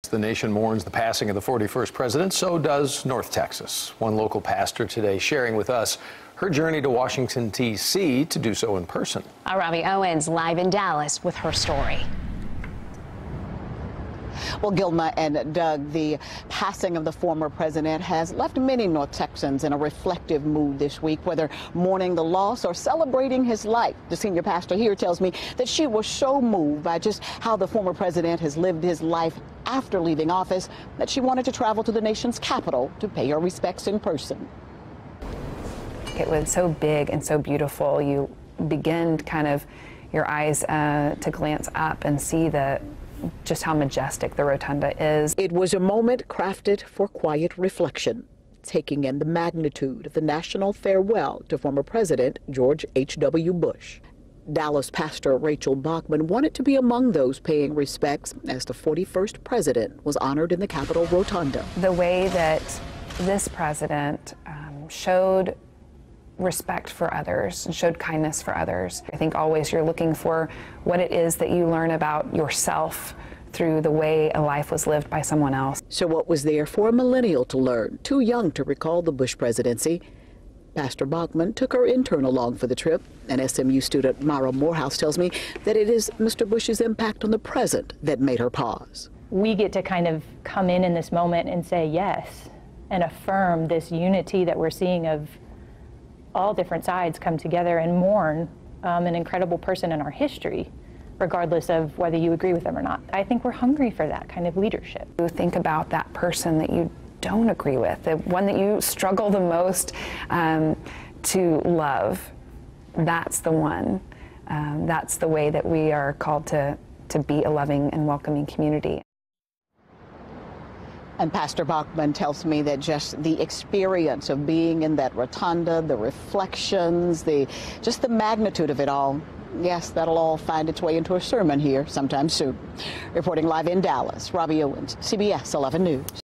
The nation mourns the passing of the 41st president, so does North Texas. One local pastor today sharing with us her journey to Washington, D.C. to do so in person. Robbie Owens live in Dallas with her story. Well, Gilma and Doug, the passing of the former president has left many North Texans in a reflective mood this week, whether mourning the loss or celebrating his life. The senior pastor here tells me that she was so moved by just how the former president has lived his life after leaving office that she wanted to travel to the nation's capital to pay her respects in person. It was so big and so beautiful. You begin kind of your eyes to glance up and see just how majestic the rotunda is. It was a moment crafted for quiet reflection, taking in the magnitude of the national farewell to former President George H.W. Bush. Dallas pastor Rachel Bachman wanted to be among those paying respects as the 41st president was honored in the Capitol Rotunda. The way that this president showed respect for others and showed kindness for others. I think always you're looking for what it is that you learn about yourself through the way a life was lived by someone else. So what was there for a millennial to learn, too young to recall the Bush presidency? Pastor Bachman took her intern along for the trip, and SMU student Myra Morehouse tells me that it is Mr. Bush's impact on the present that made her pause. We get to kind of come in this moment and say yes, and affirm this unity that we're seeing of all different sides come together and mourn an incredible person in our history, regardless of whether you agree with them or not. I think we're hungry for that kind of leadership. You think about that person that you don't agree with, the one that you struggle the most to love. That's the one. That's the way that we are called to be a loving and welcoming community. And Pastor Bachman tells me that just the experience of being in that rotunda, the reflections, just the magnitude of it all, yes, that'll all find its way into a sermon here sometime soon. Reporting live in Dallas, Robbie Owens, CBS 11 News.